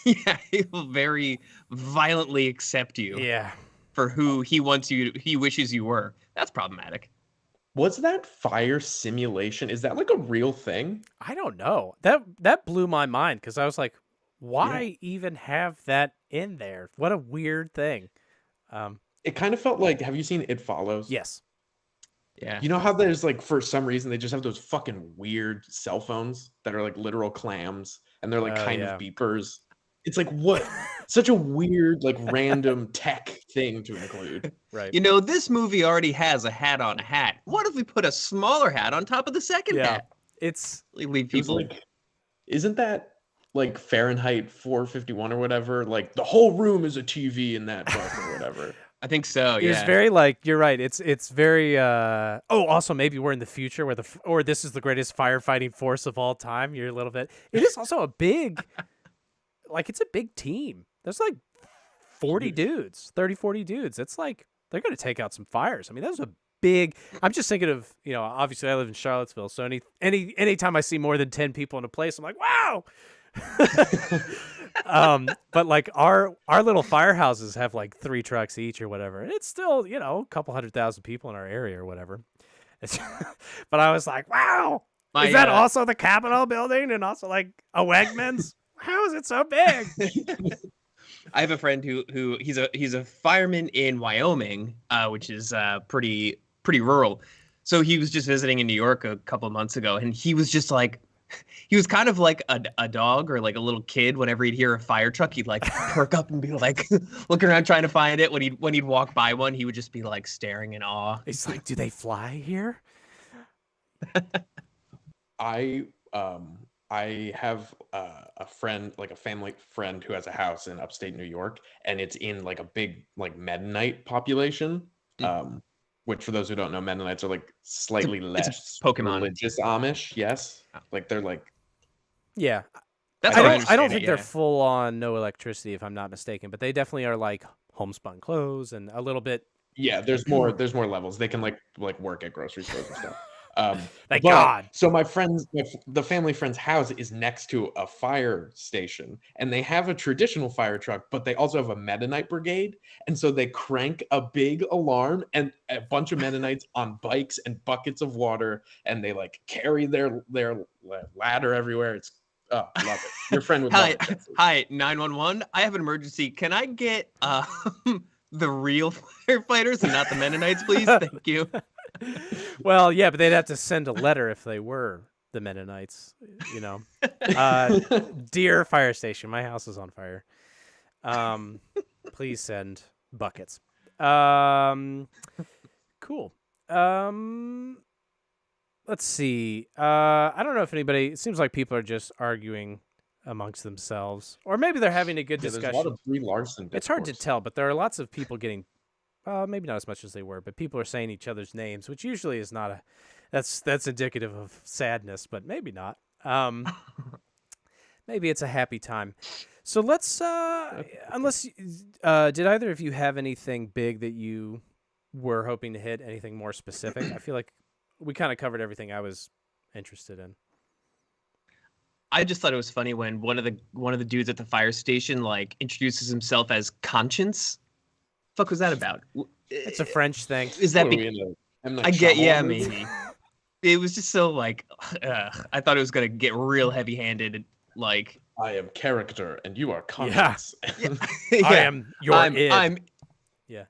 Yeah, he will very violently accept you.
Yeah.
For who he wishes you were. That's problematic.
Was that fire simulation? Is that like a real thing?
I don't know. That blew my mind because I was like,
Yeah.
why even have that in there? What a weird thing.
It kind of felt like, have you seen It Follows?
Yes.
Yeah.
You know how there's like, for some reason, they just have those fucking weird cell phones that are like literal clams and they're like kind of beepers. It's like, what? Such a weird, like random tech thing to include.
Right.
You know, this movie already has a hat on a hat. What if we put a smaller hat on top of the second hat?
It's
Leave people.
Like, isn't that like Fahrenheit 451 or whatever? Like the whole room is a TV in that book or whatever.
I think so.
It's very like, you're right. It's very also maybe we're in the future where or this is the greatest firefighting force of all time. You're a little bit. It is also a big like, it's a big team. There's like 40 dudes, 30, 40 dudes. It's like they're going to take out some fires. I mean, that was a big. I'm just thinking of, obviously I live in Charlottesville, so anytime I see more than 10 people in a place, I'm like, wow. But like our little firehouses have like 3 trucks each or whatever. And it's still, a couple 100,000 people in our area or whatever. But I was like, wow. Is that also the Capitol building and also like a Wegmans? How is it so big?
I have a friend who he's a fireman in Wyoming, which is pretty rural. So he was just visiting in New York a couple of months ago, and he was just like, he was kind of like a dog or like a little kid. Whenever he'd hear a fire truck, he'd like perk up and be like looking around trying to find it. When he'd walk by one, he would just be like staring in awe.
He's like, do they fly here?
I have a friend, like a family friend, who has a house in upstate New York, and it's in like a big like Mennonite population. Which, for those who don't know, Mennonites are like slightly less
Pokemon
religious Amish. Yes, like they're like.
Yeah,
that's
I don't think they're full on no electricity, if I'm not mistaken, but they definitely are like homespun clothes and a little bit.
Yeah, there's more levels. They can like work at grocery stores and stuff.
Thank God.
So the family friend's house is next to a fire station, and they have a traditional fire truck, but they also have a Mennonite brigade, and so they crank a big alarm, and a bunch of Mennonites on bikes and buckets of water, and they like carry their ladder everywhere. It's love it. Your friend would love it.
Hi, 911. I have an emergency. Can I get the real firefighters and not the Mennonites, please? Thank you.
Well, yeah, but they'd have to send a letter if they were the Mennonites, Dear fire station, my house is on fire. Please send buckets. Cool. Let's see. I don't know if anybody. It seems like people are just arguing amongst themselves, or maybe they're having a good discussion.
There's a lot of Brie Larson discourse.
It's hard to tell, but there are lots of people getting. Maybe not as much as they were, but people are saying each other's names, which usually is not that's indicative of sadness, but maybe not. Maybe it's a happy time. So let's, unless, did either of you have anything big that you were hoping to hit? Anything more specific? I feel like we kind of covered everything I was interested in.
I just thought it was funny when one of the dudes at the fire station like introduces himself as Conscience. Fuck was that about?
It's a French thing.
Is that? Maybe. It was just so like, I thought it was gonna get real heavy-handed. Like,
I am character and you are Conscience.
Yeah. I am your id.
Yeah,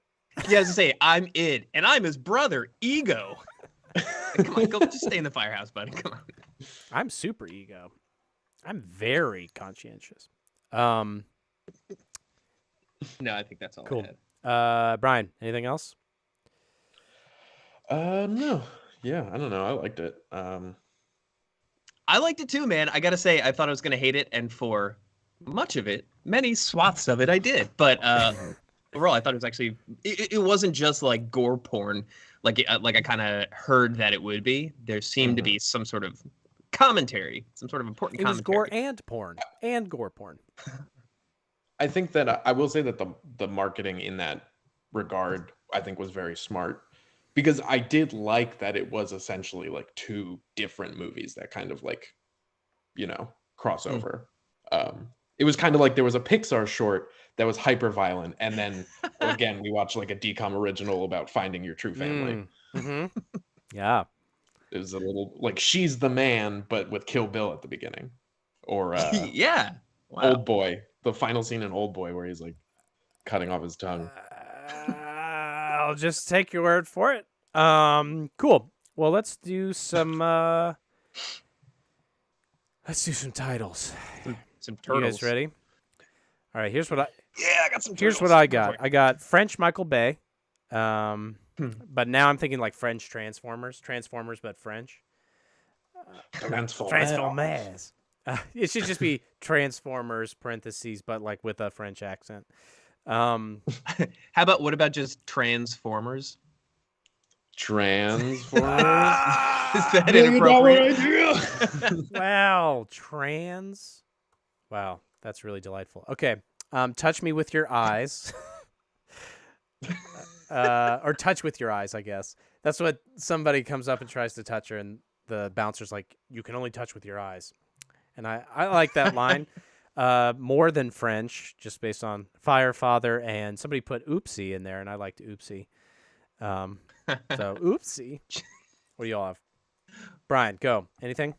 to say I'm id and I'm his brother Ego. Come on, go just stay in the firehouse, buddy. Come on.
I'm super ego. I'm very conscientious. No,
I think that's all.
Cool.
I had.
Bryan, anything else?
No. Yeah, I don't know. I liked it.
I liked it too, man. I gotta say, I thought I was gonna hate it, and for much of it, many swaths of it, I did. But overall, I thought it was actually. It wasn't just like gore porn, like I kind of heard that it would be. There seemed to be some sort of commentary, some sort of important commentary.
It was gore and porn, and gore porn.
I think that I will say that the marketing in that regard, I think, was very smart, because I did like that it was essentially like 2 different movies that kind of like, cross over. It was kind of like there was a Pixar short that was hyper violent, and then again we watched like a DCOM original about finding your true family.
Yeah.
It was a little like She's the Man, but with Kill Bill at the beginning, or
Yeah. Wow.
Old Boy, the final scene in Old Boy where he's like cutting off his tongue.
I'll just take your word for it. Cool. Well, let's do some titles.
Some
You
turtles.
guys ready? All right. Here's what I
got some.
Here's what I got. I got French Michael Bay. But now I'm thinking like French Transformers, but French. Transformers. It should just be Transformers parentheses, but like with a French accent.
How about what about just Transformers?
Transformers.
Is that inappropriate?
Wow, Wow, that's really delightful. Okay, touch me with your eyes. Or touch with your eyes, I guess. That's what somebody comes up and tries to touch her, and the bouncer's like, "You can only touch with your eyes." And I like that line more than French, just based on Firefather, and somebody put oopsie in there, and I liked oopsie. So oopsie. What do y'all have? Brian, go. Anything?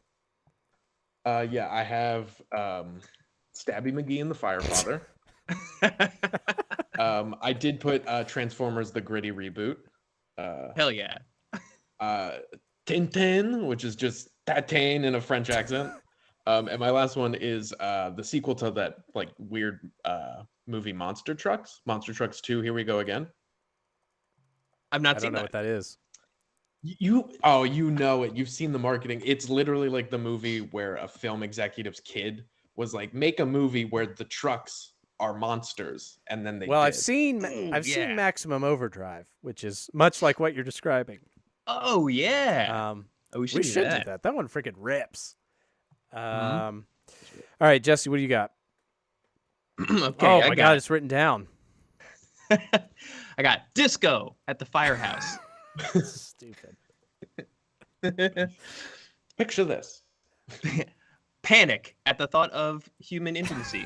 Yeah, I have Stabby McGee and the Firefather. I did put Transformers: The Gritty Reboot.
Hell yeah.
Tintin, which is just Titane in a French accent. And my last one is the sequel to that like weird movie Monster Trucks 2, Here We Go Again.
I've not
I
seen
don't know
that.
what that is.
You know it. You've seen the marketing. It's literally like the movie where a film executive's kid was like, make a movie where the trucks are monsters, and then they
Well,
did.
I've seen Maximum Overdrive, which is much like what you're describing.
Oh yeah.
We
should
should
do
do
that.
that. That one freaking rips. All right, Jesse, what do you got?
Okay,
Oh
I
my
got
God, it's written down.
I got Disco at the Firehouse.
Stupid.
Picture this.
Panic at the thought of human intimacy.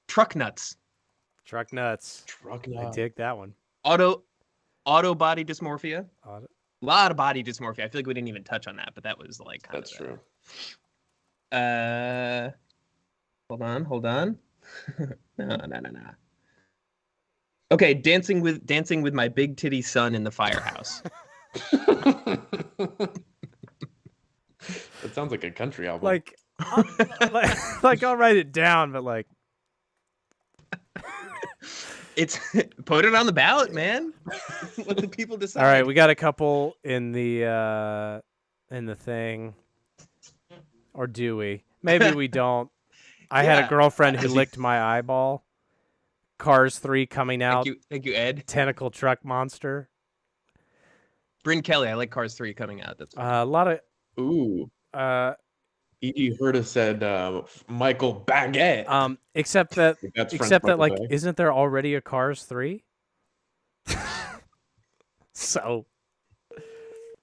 Truck nuts.
Truck nuts.
Truck
I
nut.
dig that one.
Auto body dysmorphia. A lot of body dysmorphia. I feel like we didn't even touch on that, but that was like kind
That's
of
true.
Hold on. No. Okay, dancing with my big titty son in the firehouse.
That sounds like a country album.
Like I'll write it down, but like
It's put it on the ballot, man. Let the people decide.
all right, we got a couple in the thing, or do we? Maybe we don't. I had a girlfriend who licked my eyeball. Cars 3 coming out.
Thank you, Ed.
Tentacle truck monster.
Bryn Kelly, I like Cars 3 coming out. That's
A lot of
Ooh. E.G. Herta said Michael Baguette.
except that
That's French
except that
Michael
like
Bay.
isn't there already a Cars 3? So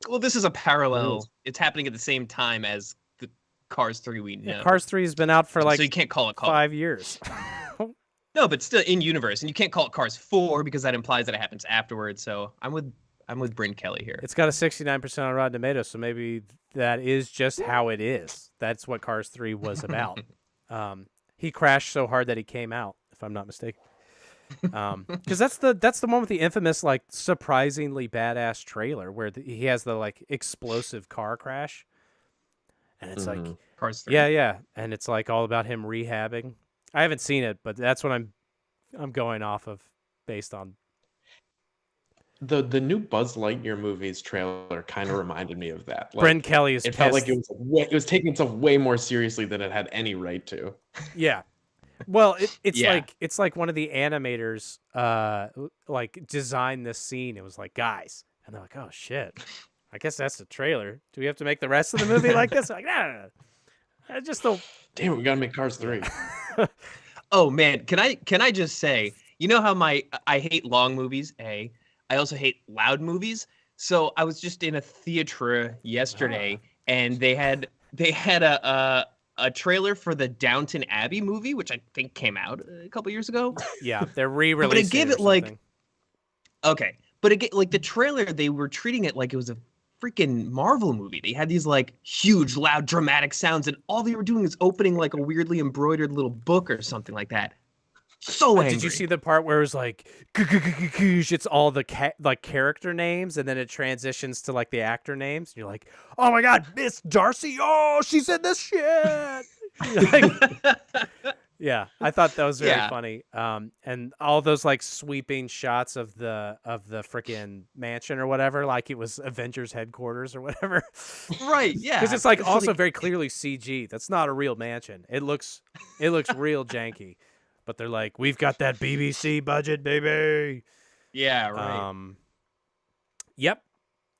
well, this is a parallel. It's happening at the same time as the Cars 3 we know.
Cars 3 has been out for like
so you can't call it
5 years.
No, but still in universe, and you can't call it Cars 4 because that implies that it happens afterwards. So I'm with Bryn Kelly here.
It's got a 69% on Rotten Tomatoes, so maybe that is just how it is. That's what Cars 3 was about. He crashed so hard that he came out, if I'm not mistaken. Because that's the one with the infamous like surprisingly badass trailer where he has the like explosive car crash, and it's like
Cars 3.
yeah, and it's like all about him rehabbing. I haven't seen it, but that's what I'm going off of based on.
The new Buzz Lightyear movies trailer kind of reminded me of that. Like,
Bryn Kelly is
it
pissed.
felt like it was taking itself way more seriously than it had any right to.
Yeah. Well, it's like one of the animators like designed this scene. It was like, guys, and they're like, oh shit, I guess that's the trailer. Do we have to make the rest of the movie like this? Like, no. Just the
Damn it, we gotta make Cars 3.
Oh man, can I just say, you know how I hate long movies, I also hate loud movies. So I was just in a theater yesterday and they had a trailer for the Downton Abbey movie, which I think came out a couple years ago.
Yeah, they're re-releasing.
But it gave
or
it like
something.
Okay, but again, like the trailer, they were treating it like it was a freaking Marvel movie. They had these like huge, loud, dramatic sounds, and all they were doing is opening like a weirdly embroidered little book or something like that. So angry.
Did you see the part where it was like, it's all the like character names, and then it transitions to like the actor names? And you're like, oh my god, Miss Darcy! Oh, she's in this shit. Like, yeah, I thought that was very funny. And all those like sweeping shots of the freaking mansion or whatever, like it was Avengers headquarters or whatever.
Right? Yeah,
Because it's like also very clearly CG. That's not a real mansion. It looks real janky. But they're like, we've got that BBC budget, baby.
Yeah, right.
Yep.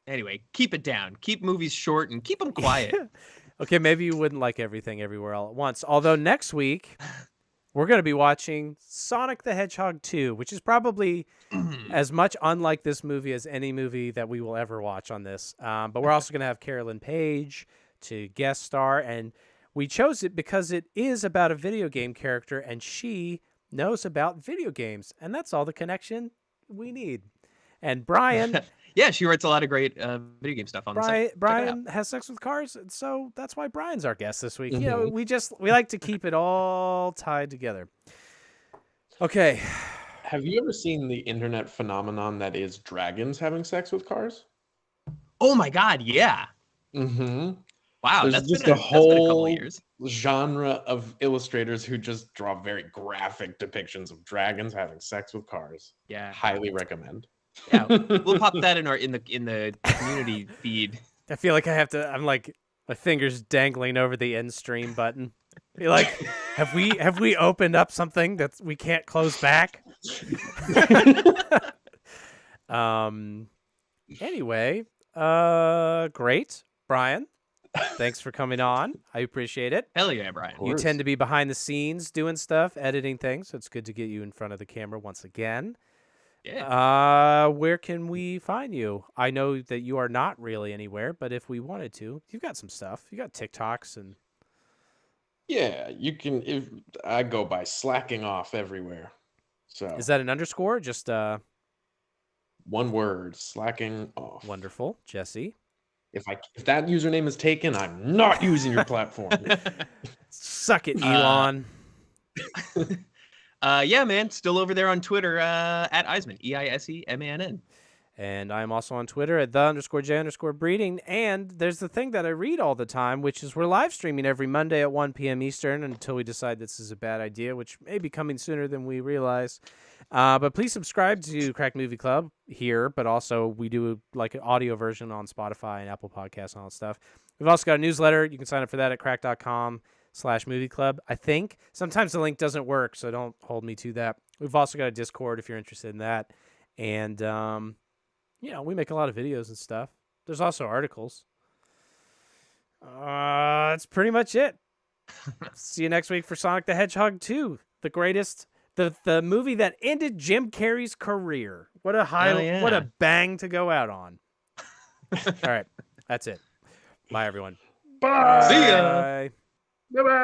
Anyway, keep it down. Keep movies short and keep them quiet.
Okay, maybe you wouldn't like Everything Everywhere All at Once. Although next week, we're going to be watching Sonic the Hedgehog 2, which is probably as much unlike this movie as any movie that we will ever watch on this. But we're also going to have Carolyn Page to guest star, and we chose it because it is about a video game character, and she knows about video games, and that's all the connection we need. And Bryan...
Yeah, she writes a lot of great video game stuff on the site.
Bryan has sex with cars, and so that's why Bryan's our guest this week. You know, we like to keep it all tied together. Okay.
Have you ever seen the internet phenomenon that is dragons having sex with cars?
Oh my god, yeah.
Mm-hmm.
Wow,
There's
that's
just
been
a
couple
whole
years.
genre of illustrators who just draw very graphic depictions of dragons having sex with cars.
Yeah,
highly recommend.
Yeah, we'll pop that in the community feed.
I feel like I'm like my fingers dangling over the end stream button. Be like, have we opened up something that we can't close back? Anyway, great, Bryan. Thanks for coming on. I appreciate it.
Hell yeah, Bryan.
You tend to be behind the scenes doing stuff, editing things, so it's good to get you in front of the camera once again.
Yeah.
Where can we find you? I know that you are not really anywhere, but if we wanted to, you've got some stuff. You got TikToks and...
Yeah, you can. If I go by slacking off everywhere. So
is that an underscore? Just
one word, slacking off.
Wonderful, Jesse.
If that username is taken, I'm not using your platform.
Suck it, Elon.
Yeah, man. Still over there on Twitter at Eisemann, Eisemann.
And I'm also on Twitter at _J_breeding. And there's the thing that I read all the time, which is we're live streaming every Monday at 1 p.m. Eastern until we decide this is a bad idea, which may be coming sooner than we realize. But please subscribe to Crack Movie Club here, but also we do like an audio version on Spotify and Apple Podcasts and all that stuff. We've also got a newsletter. You can sign up for that at crack.com/movie club. I think sometimes the link doesn't work, so don't hold me to that. We've also got a Discord if you're interested in that. And, we make a lot of videos and stuff. There's also articles. That's pretty much it. See you next week for Sonic the Hedgehog 2, the greatest, the movie that ended Jim Carrey's career. What a what a bang to go out on. All right, that's it. Bye, everyone.
Bye.
See ya.
Bye-bye.